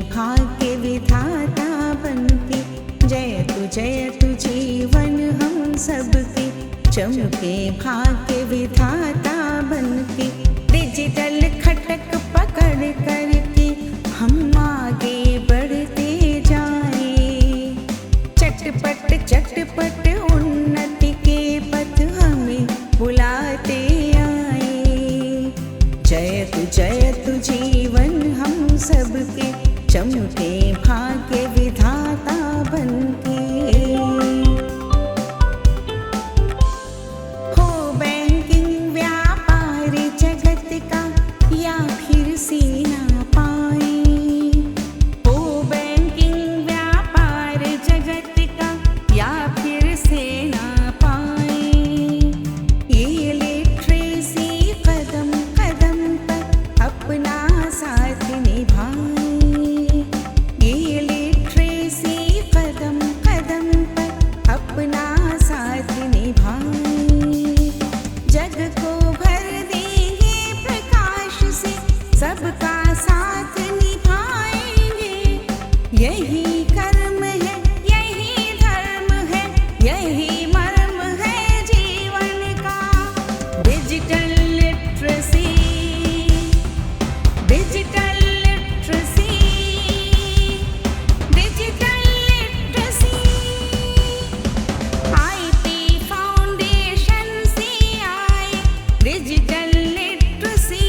भाग्य विधाता बनके, जय तु जीवन हम सबके, चमके भाग्य विधाता बनके। डिजिटल खटक पकड़ करके हम आगे बढ़ते जाएं, चटपट उन्नति के पथ हमें बुलाते आए। जय तु जीवन हम सबके, चमके भाग्य विधाता बनके। हो बैंकिंग व्यापार जगत का या फिर सेना पाए, हो बैंकिंग व्यापार जगत का या फिर सेना पाए। ये लिटरेसी कदम कदम पर अपना साथ निभाए, ये लिटरेसी कदम कदम पर अपना साथ निभाए। जग को भर देंगे प्रकाश से, सबका साथ निभाएंगे। यही कर्म है, यही धर्म है, यही मर्म है जीवन का। Digital literacy, digital literacy, digital literacy. IP foundation से आए डिजिटल लिटरेसी,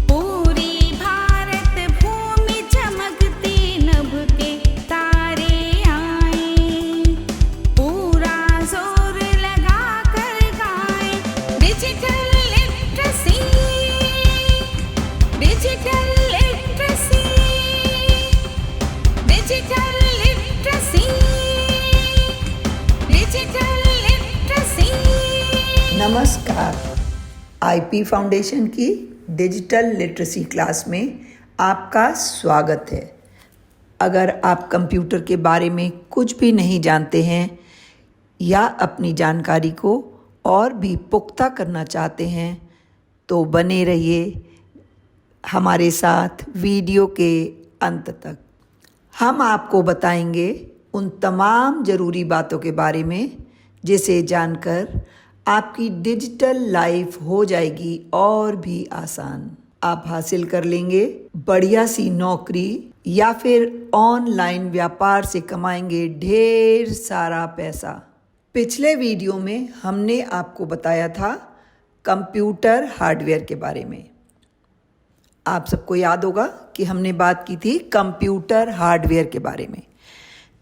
पूरी भारत भूमि चमकती नभ के तारे आए। पूरा जोर लगा कर गाए digital literacy, digital literacy, digital literacy, digital literacy. नमस्कार। आईपी फाउंडेशन की डिजिटल लिटरेसी क्लास में आपका स्वागत है। अगर आप कंप्यूटर के बारे में कुछ भी नहीं जानते हैं या अपनी जानकारी को और भी पुख्ता करना चाहते हैं तो बने रहिए हमारे साथ वीडियो के अंत तक। हम आपको बताएंगे उन तमाम ज़रूरी बातों के बारे में जिसे जानकर आपकी डिजिटल लाइफ हो जाएगी और भी आसान। आप हासिल कर लेंगे बढ़िया सी नौकरी या फिर ऑनलाइन व्यापार से कमाएंगे ढेर सारा पैसा। पिछले वीडियो में हमने आपको बताया था कंप्यूटर हार्डवेयर के बारे में। आप सबको याद होगा कि हमने बात की थी कंप्यूटर हार्डवेयर के बारे में।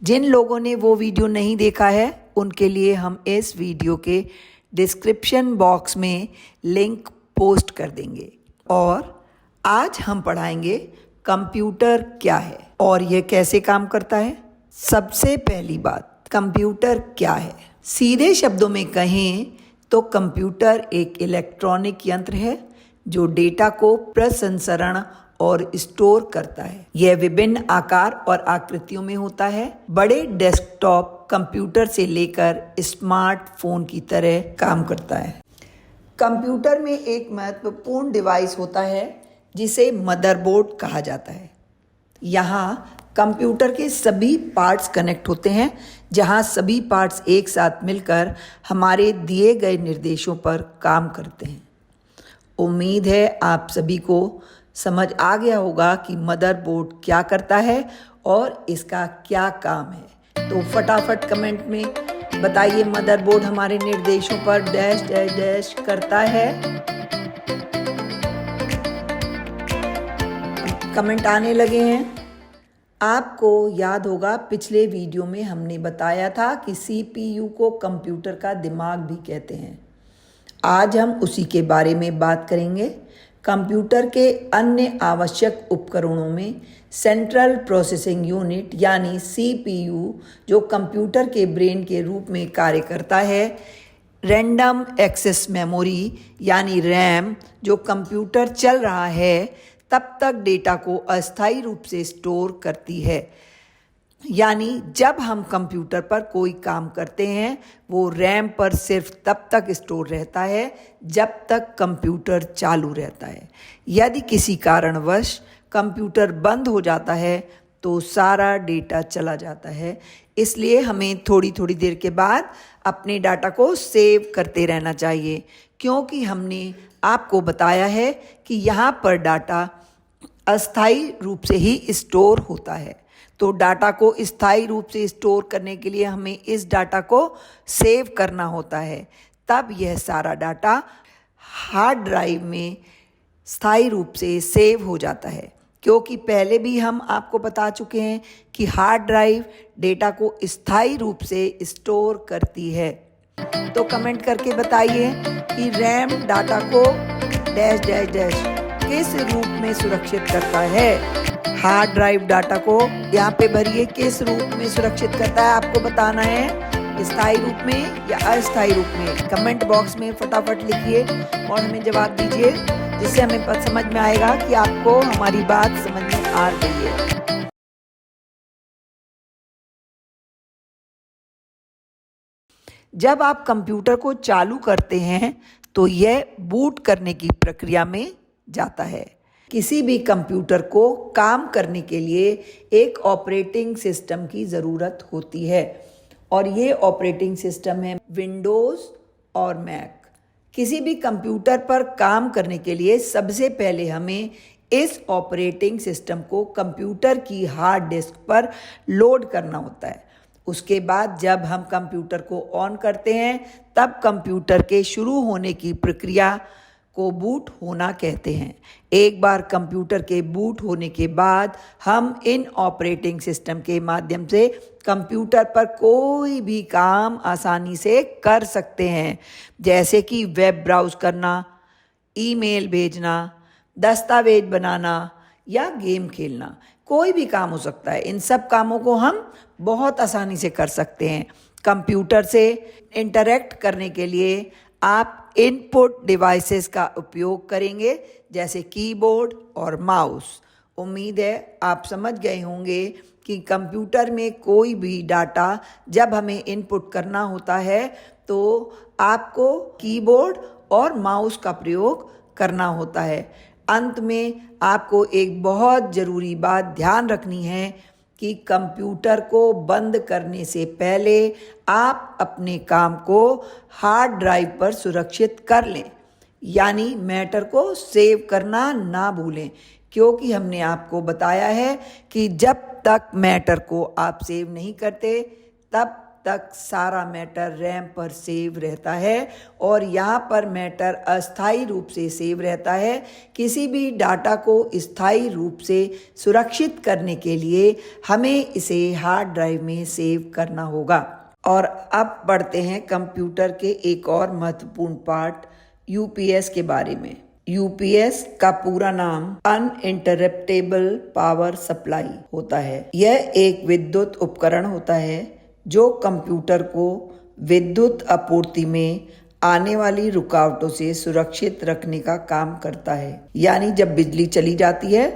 जिन लोगों ने वो वीडियो नहीं देखा है उनके लिए हम इस वीडियो के डिस्क्रिप्शन बॉक्स में लिंक पोस्ट कर देंगे। और आज हम पढ़ाएंगे कंप्यूटर क्या है और यह कैसे काम करता है। सबसे पहली बात, कंप्यूटर क्या है? सीधे शब्दों में कहें तो कंप्यूटर एक इलेक्ट्रॉनिक यंत्र है जो डेटा को प्रसंस्करण और स्टोर करता है। यह विभिन्न आकार और आकृतियों में होता है। बड़े डेस्कटॉप कंप्यूटर से लेकर स्मार्टफोन की तरह काम करता है। कंप्यूटर में एक महत्वपूर्ण डिवाइस होता है जिसे मदरबोर्ड कहा जाता है। यहाँ कंप्यूटर के सभी पार्ट्स कनेक्ट होते हैं, जहाँ सभी पार्ट्स एक साथ मिलकर हमारे दिए गए निर्देशों पर काम करते हैं। उम्मीद है आप सभी को समझ आ गया होगा कि मदरबोर्ड क्या करता है और इसका क्या काम है। तो फटाफट कमेंट में बताइए मदरबोर्ड हमारे निर्देशों पर डैश डैश डैश करता है। कमेंट आने लगे हैं। आपको याद होगा पिछले वीडियो में हमने बताया था कि CPU को कंप्यूटर का दिमाग भी कहते हैं। आज हम उसी के बारे में बात करेंगे। कंप्यूटर के अन्य आवश्यक उपकरणों में सेंट्रल प्रोसेसिंग यूनिट यानी CPU जो कंप्यूटर के ब्रेन के रूप में कार्य करता है, रैंडम एक्सेस मेमोरी यानी रैम जो कंप्यूटर चल रहा है तब तक डेटा को अस्थायी रूप से स्टोर करती है, यानी जब हम कंप्यूटर पर कोई काम करते हैं वो रैम पर सिर्फ तब तक स्टोर रहता है जब तक कंप्यूटर चालू रहता है। यदि किसी कारणवश कंप्यूटर बंद हो जाता है तो सारा डेटा चला जाता है। इसलिए हमें थोड़ी थोड़ी देर के बाद अपने डाटा को सेव करते रहना चाहिए, क्योंकि हमने आपको बताया है कि यहाँ पर डाटा अस्थायी रूप से ही स्टोर होता है। तो डाटा को स्थायी रूप से स्टोर करने के लिए हमें इस डाटा को सेव करना होता है, तब यह सारा डाटा हार्ड ड्राइव में स्थायी रूप से सेव हो जाता है। क्योंकि पहले भी हम आपको बता चुके हैं कि हार्ड ड्राइव डेटा को स्थायी रूप से स्टोर करती है। तो कमेंट करके बताइए कि रैम डाटा को डैश डैश डैश किस रूप में सुरक्षित करता है। हार्ड ड्राइव डाटा को यहाँ पे भरिए, किस रूप में सुरक्षित करता है आपको बताना है, स्थायी रूप में या अस्थायी रूप में। कमेंट बॉक्स में फटाफट लिखिए और हमें जवाब दीजिए, जिससे हमें समझ में आएगा कि आपको हमारी बात समझ में आ रही है। जब आप कंप्यूटर को चालू करते हैं तो यह बूट करने की प्रक्रिया में जाता है। किसी भी कंप्यूटर को काम करने के लिए एक ऑपरेटिंग सिस्टम की ज़रूरत होती है और ये ऑपरेटिंग सिस्टम है विंडोज़ और मैक। किसी भी कंप्यूटर पर काम करने के लिए सबसे पहले हमें इस ऑपरेटिंग सिस्टम को कंप्यूटर की हार्ड डिस्क पर लोड करना होता है। उसके बाद जब हम कंप्यूटर को ऑन करते हैं तब कंप्यूटर के शुरू होने की प्रक्रिया को बूट होना कहते हैं। एक बार कंप्यूटर के बूट होने के बाद हम इन ऑपरेटिंग सिस्टम के माध्यम से कंप्यूटर पर कोई भी काम आसानी से कर सकते हैं, जैसे कि वेब ब्राउज करना, ईमेल भेजना, दस्तावेज बनाना या गेम खेलना। कोई भी काम हो सकता है। इन सब कामों को हम बहुत आसानी से कर सकते हैं। कंप्यूटर से इंटरैक्ट करने के लिए आप इनपुट डिवाइसेस का उपयोग करेंगे, जैसे कीबोर्ड और माउस। उम्मीद है आप समझ गए होंगे कि कंप्यूटर में कोई भी डाटा जब हमें इनपुट करना होता है तो आपको कीबोर्ड और माउस का प्रयोग करना होता है। अंत में आपको एक बहुत ज़रूरी बात ध्यान रखनी है कि कंप्यूटर को बंद करने से पहले आप अपने काम को हार्ड ड्राइव पर सुरक्षित कर लें, यानी मैटर को सेव करना ना भूलें, क्योंकि हमने आपको बताया है कि जब तक मैटर को आप सेव नहीं करते तब तक सारा मैटर रैम पर सेव रहता है और यहाँ पर मैटर अस्थायी रूप से सेव रहता है। किसी भी डाटा को स्थायी रूप से सुरक्षित करने के लिए हमें इसे हार्ड ड्राइव में सेव करना होगा। और अब बढ़ते हैं कंप्यूटर के एक और महत्वपूर्ण पार्ट यूपीएस के बारे में। यूपीएस का पूरा नाम अनइंटरप्टेबल पावर सप्लाई होता है। यह एक विद्युत उपकरण होता है जो कंप्यूटर को विद्युत आपूर्ति में आने वाली रुकावटों से सुरक्षित रखने का काम करता है। यानी जब बिजली चली जाती है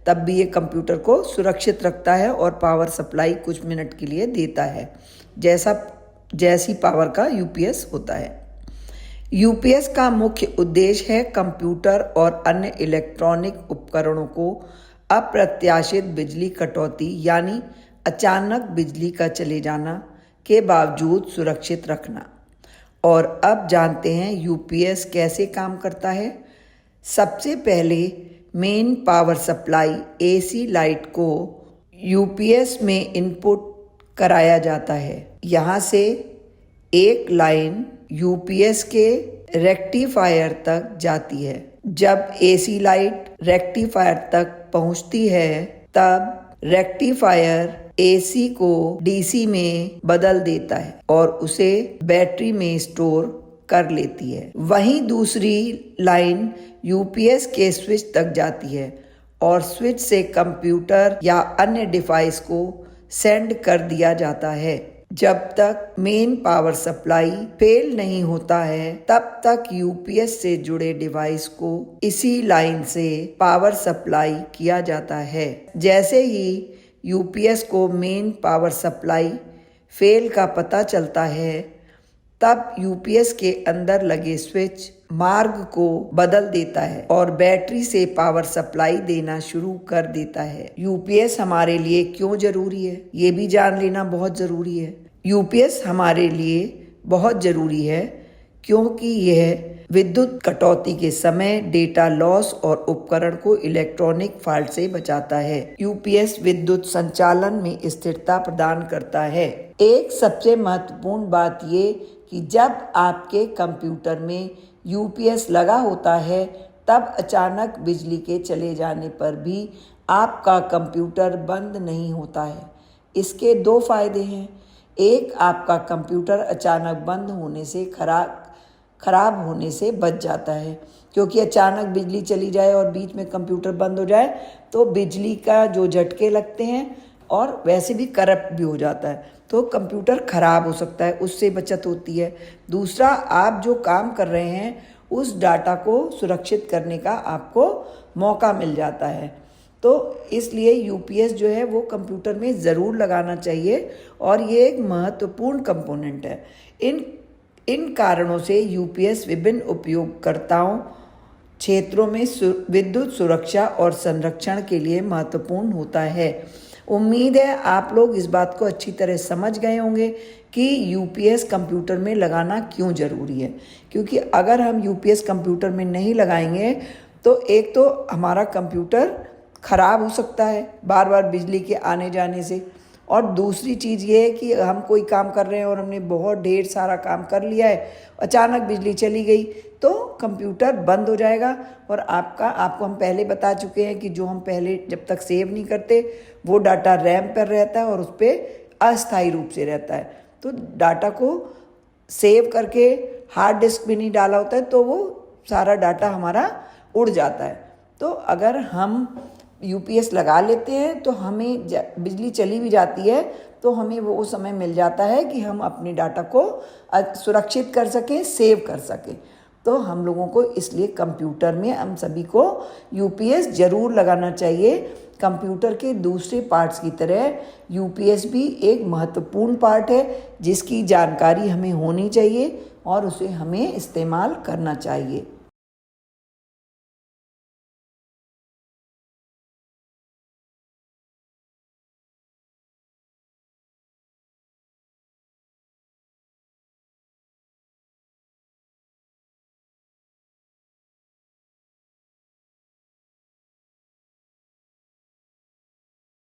तब भी ये कंप्यूटर को सुरक्षित रखता है और पावर सप्लाई कुछ मिनट के लिए देता है, जैसी पावर का यूपीएस होता है। यूपीएस का मुख्य उद्देश्य है कंप्यूटर और अन्य इलेक्ट्रॉनिक उपकरणों को अप्रत्याशित बिजली कटौती यानी अचानक बिजली का चले जाना के बावजूद सुरक्षित रखना। और अब जानते हैं यूपीएस कैसे काम करता है। सबसे पहले main power supply AC light को यूपीएस में इनपुट कराया जाता है। यहाँ से एक लाइन यूपीएस के रेक्टिफायर तक जाती है। जब एसी लाइट रेक्टिफायर तक पहुँचती है तब रेक्टिफायर एसी को डीसी में बदल देता है और उसे बैटरी में स्टोर कर लेती है। वहीं दूसरी लाइन यूपीएस के स्विच तक जाती है और स्विच से कंप्यूटर या अन्य डिवाइस को सेंड कर दिया जाता है। जब तक मेन पावर सप्लाई फेल नहीं होता है तब तक यूपीएस से जुड़े डिवाइस को इसी लाइन से पावर सप्लाई किया जाता है। जैसे ही यूपीएस को मेन पावर सप्लाई फेल का पता चलता है तब यूपीएस के अंदर लगे स्विच मार्ग को बदल देता है और बैटरी से पावर सप्लाई देना शुरू कर देता है। यूपीएस हमारे लिए क्यों जरूरी है, ये भी जान लेना बहुत जरूरी है। यूपीएस हमारे लिए बहुत जरूरी है क्योंकि यह विद्युत कटौती के समय डेटा लॉस और उपकरण को इलेक्ट्रॉनिक फॉल्ट से बचाता है। यूपीएस विद्युत संचालन में स्थिरता प्रदान करता है। एक सबसे महत्वपूर्ण बात ये कि जब आपके कंप्यूटर में यूपीएस लगा होता है तब अचानक बिजली के चले जाने पर भी आपका कंप्यूटर बंद नहीं होता है। इसके दो फायदे हैं। एक, आपका कंप्यूटर अचानक बंद होने से खराब होने से बच जाता है, क्योंकि अचानक बिजली चली जाए और बीच में कंप्यूटर बंद हो जाए तो बिजली का जो झटके लगते हैं और वैसे भी करप्ट भी हो जाता है, तो कंप्यूटर खराब हो सकता है, उससे बचत होती है। दूसरा, आप जो काम कर रहे हैं उस डाटा को सुरक्षित करने का आपको मौका मिल जाता है। तो इसलिए यूपीएस जो है वो कंप्यूटर में ज़रूर लगाना चाहिए और ये एक महत्वपूर्ण कंपोनेंट है। इन कारणों से यूपीएस विभिन्न उपयोगकर्ताओं क्षेत्रों में विद्युत सुरक्षा और संरक्षण के लिए महत्वपूर्ण होता है। उम्मीद है आप लोग इस बात को अच्छी तरह समझ गए होंगे कि यूपीएस कंप्यूटर में लगाना क्यों ज़रूरी है। क्योंकि अगर हम यूपीएस कंप्यूटर में नहीं लगाएंगे तो एक तो हमारा कंप्यूटर ख़राब हो सकता है बार बार बिजली के आने जाने से, और दूसरी चीज़ ये है कि हम कोई काम कर रहे हैं और हमने बहुत ढेर सारा काम कर लिया है, अचानक बिजली चली गई तो कंप्यूटर बंद हो जाएगा और आपको हम पहले बता चुके हैं कि जो हम पहले जब तक सेव नहीं करते वो डाटा रैम पर रहता है और उस पर अस्थायी रूप से रहता है। तो डाटा को सेव करके हार्ड डिस्क भी नहीं डाला होता है तो वो सारा डाटा हमारा उड़ जाता है। तो अगर हम यूपीएस लगा लेते हैं तो हमें बिजली चली भी जाती है तो हमें वो समय मिल जाता है कि हम अपने डाटा को सुरक्षित कर सकें, सेव कर सकें। तो हम लोगों को इसलिए कंप्यूटर में हम सभी को यूपीएस ज़रूर लगाना चाहिए। कंप्यूटर के दूसरे पार्ट्स की तरह यूपीएस भी एक महत्वपूर्ण पार्ट है जिसकी जानकारी हमें होनी चाहिए और उसे हमें इस्तेमाल करना चाहिए।